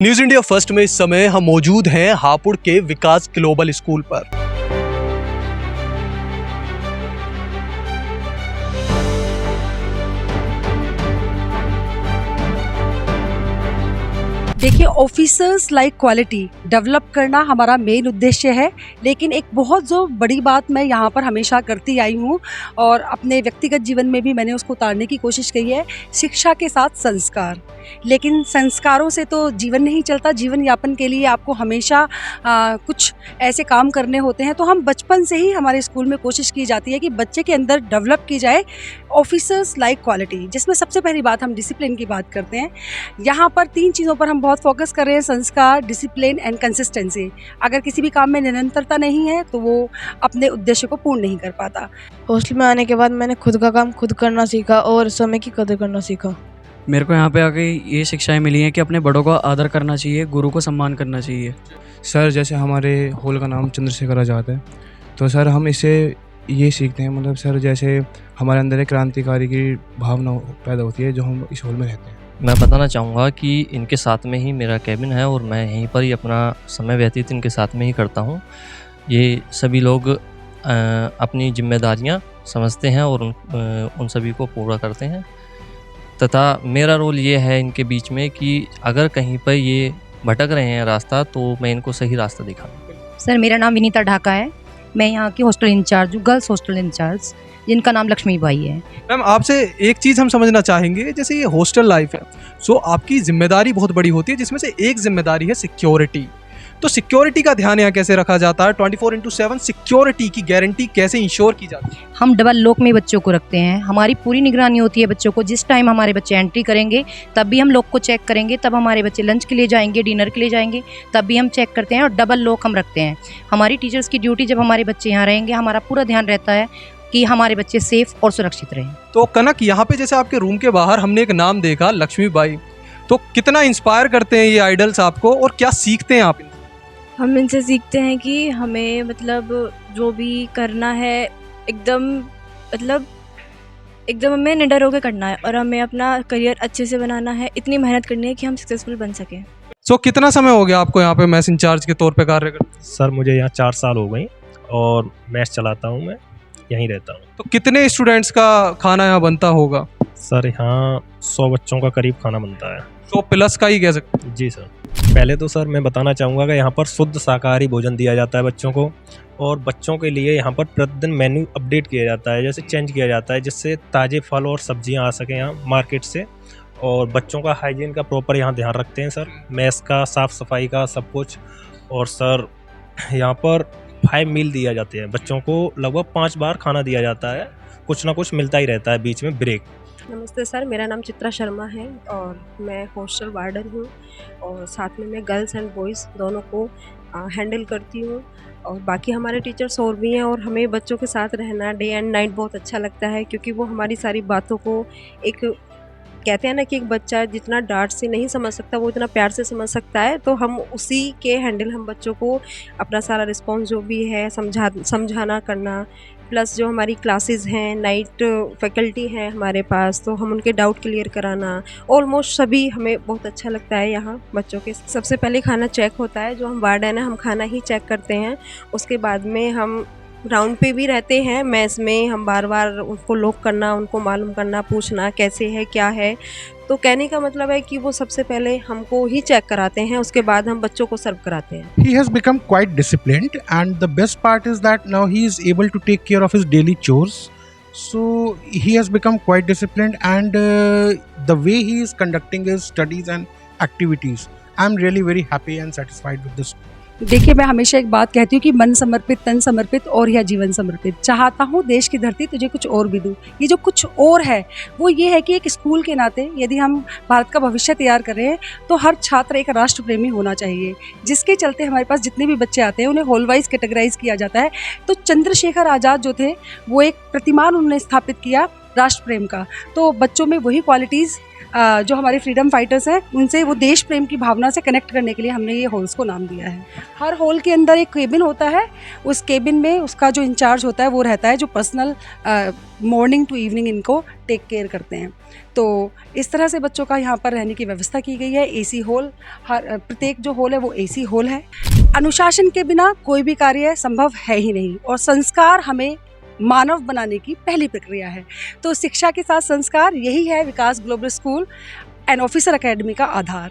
News India first में इस समय हम मौजूद हैं हापुड़ के विकास ग्लोबल स्कूल पर। देखिए, ऑफिसर्स लाइक क्वालिटी डेवलप करना हमारा मेन उद्देश्य है। लेकिन एक बहुत जो बड़ी बात मैं यहाँ पर हमेशा करती आई हूँ और अपने व्यक्तिगत जीवन में भी मैंने उसको उतारने की कोशिश की है, शिक्षा के साथ संस्कार। लेकिन संस्कारों से तो जीवन नहीं चलता। जीवन यापन के लिए आपको हमेशा कुछ ऐसे काम करने होते हैं। तो हम बचपन से ही हमारे स्कूल में कोशिश की जाती है कि बच्चे के अंदर डेवलप की जाए ऑफिसर्स लाइक क्वालिटी, जिसमें सबसे पहली बात हम डिसिप्लिन की बात करते हैं। यहाँ पर 3 चीज़ों पर हम बहुत फोकस कर रहे हैं: संस्कार, डिसिप्लिन एंड कंसिस्टेंसी। अगर किसी भी काम में निरंतरता नहीं है तो वो अपने उद्देश्य को पूर्ण नहीं कर पाता। हॉस्टल में आने के बाद मैंने खुद का काम खुद करना सीखा और समय की कदर करना सीखा। मेरे को यहाँ पे आके ये शिक्षाएं मिली हैं कि अपने बड़ों का आदर करना चाहिए, गुरु को सम्मान करना चाहिए। सर, जैसे हमारे हॉल का नाम चंद्रशेखर आज़ाद है, तो सर हम इससे ये सीखते हैं, मतलब सर जैसे हमारे अंदर एक क्रांतिकारी की भावना पैदा होती है जो हम इस हॉल में रहते हैं। मैं बताना चाहूँगा कि इनके साथ में ही मेरा केबिन है और मैं यहीं पर ही अपना समय व्यतीत इनके साथ में ही करता हूँ। ये सभी लोग अपनी जिम्मेदारियाँ समझते हैं और उन सभी को पूरा करते हैं, तथा मेरा रोल ये है इनके बीच में कि अगर कहीं पर ये भटक रहे हैं रास्ता तो मैं इनको सही रास्ता दिखाऊँ। सर, मेरा नाम विनीता ढाका है। मैं यहाँ की हॉस्टल इंचार्ज हूँ, गर्ल्स हॉस्टल इंचार्ज, जिनका नाम लक्ष्मीबाई है। मैम, आपसे एक चीज़ हम समझना चाहेंगे, जैसे ये हॉस्टल लाइफ है, सो आपकी जिम्मेदारी बहुत बड़ी होती है, जिसमें से एक जिम्मेदारी है सिक्योरिटी। तो सिक्योरिटी का ध्यान यहाँ कैसे रखा जाता है? 24/7 सिक्योरिटी की गारंटी कैसे इंश्योर की जाती है? हम डबल लॉक में बच्चों को रखते हैं। हमारी पूरी निगरानी होती है बच्चों को। जिस टाइम हमारे बच्चे एंट्री करेंगे तब भी हम लॉक को चेक करेंगे, तब हमारे बच्चे लंच के लिए जाएंगे, डिनर के लिए जाएंगे, तब भी हम चेक करते हैं और डबल लॉक हम रखते हैं। हमारी टीचर्स की ड्यूटी, जब हमारे बच्चे यहाँ रहेंगे, हमारा पूरा ध्यान रहता है कि हमारे बच्चे सेफ और सुरक्षित रहें। तो कनक, यहाँ पे जैसे आपके रूम के बाहर हमने एक नाम देखा, लक्ष्मीबाई, तो कितना इंस्पायर करते हैं ये आइडल्स आपको और क्या सीखते हैं आप? हम इनसे सीखते हैं कि हमें मतलब जो भी करना है एकदम हमें निडर होकर करना है और हमें अपना करियर अच्छे से बनाना है। इतनी मेहनत करनी है कि हम सक्सेसफुल बन सकें। सो कितना समय हो गया आपको यहाँ पे मैस इंचार्ज के तौर पे कार्य करते? सर, मुझे यहाँ 4 साल हो गई और मैस चलाता हूँ, मैं यहीं रहता हूँ। तो कितने स्टूडेंट्स का खाना यहाँ बनता होगा? सर, यहाँ 100 बच्चों का करीब खाना बनता है। 100 प्लस का ही कह सकते हैं? जी सर। पहले तो सर मैं बताना चाहूँगा कि यहाँ पर शुद्ध शाकाहारी भोजन दिया जाता है बच्चों को, और बच्चों के लिए यहाँ पर प्रतिदिन मेन्यू अपडेट किया जाता है, जैसे चेंज किया जाता है, जिससे ताज़े फल और सब्जियाँ आ सकें यहाँ मार्केट से। और बच्चों का हाइजीन का प्रॉपर यहाँ ध्यान रखते हैं सर, मेस का, साफ़ सफाई का, सब कुछ। और सर यहाँ पर 5 मील दिया जाते हैं बच्चों को, लगभग 5 बार खाना दिया जाता है, कुछ ना कुछ मिलता ही रहता है बीच में ब्रेक। नमस्ते सर, मेरा नाम चित्रा शर्मा है और मैं हॉस्टल वार्डन हूँ और साथ में मैं गर्ल्स एंड बॉयज़ दोनों को हैंडल करती हूँ। और बाकी हमारे टीचर्स और भी हैं और हमें बच्चों के साथ रहना डे एंड नाइट बहुत अच्छा लगता है, क्योंकि वो हमारी सारी बातों को, एक कहते हैं ना कि एक बच्चा जितना डांट से नहीं समझ सकता वो इतना प्यार से समझ सकता है। तो हम उसी के हैंडल हम बच्चों को अपना सारा रिस्पॉन्स जो भी है समझाना करना, प्लस जो हमारी क्लासेस हैं, नाइट फैकल्टी है हमारे पास, तो हम उनके डाउट क्लियर कराना, ऑलमोस्ट सभी हमें बहुत अच्छा लगता है यहाँ बच्चों के। सबसे पहले खाना चेक होता है, जो हम वार्डन है हम खाना ही चेक करते हैं। उसके बाद में हम राउंड पे भी रहते हैं मेस में, हम बार बार उनको लॉक करना, उनको मालूम करना, पूछना कैसे है क्या है। तो कहने का मतलब है कि वो सबसे पहले हमको ही चेक कराते हैं, उसके बाद हम बच्चों को सर्व कराते हैं। He has become quite disciplined, and the best part is that now he is able to take care of his daily chores. So he has become quite disciplined, and the way he is conducting his studies and activities, I'm really very happy and satisfied with this. देखिए, मैं हमेशा एक बात कहती हूँ कि मन समर्पित, तन समर्पित और यह जीवन समर्पित। चाहता हूँ देश की धरती तुझे कुछ और भी दूँ। ये जो कुछ और है वो ये है कि एक स्कूल के नाते यदि हम भारत का भविष्य तैयार कर रहे हैं तो हर छात्र एक राष्ट्र प्रेमी होना चाहिए, जिसके चलते हमारे पास जितने भी बच्चे आते हैं उन्हें होल वाइज कैटेगराइज किया जाता है। तो चंद्रशेखर आज़ाद जो थे वो एक प्रतिमान उन्होंने स्थापित किया राष्ट्र प्रेम का। तो बच्चों में वही क्वालिटीज़ जो हमारे फ्रीडम फाइटर्स हैं उनसे वो देश प्रेम की भावना से कनेक्ट करने के लिए हमने ये हॉल्स को नाम दिया है। हर हॉल के अंदर एक केबिन होता है, उस केबिन में उसका जो इंचार्ज होता है वो रहता है जो पर्सनल मॉर्निंग टू इवनिंग इनको टेक केयर करते हैं। तो इस तरह से बच्चों का यहाँ पर रहने की व्यवस्था की गई है। एसी हॉल, हर प्रत्येक जो हॉल है वो एसी हॉल है। अनुशासन के बिना कोई भी कार्य संभव है ही नहीं, और संस्कार हमें मानव बनाने की पहली प्रक्रिया है। तो शिक्षा के साथ संस्कार, यही है Vikas global school and officer academy का आधार।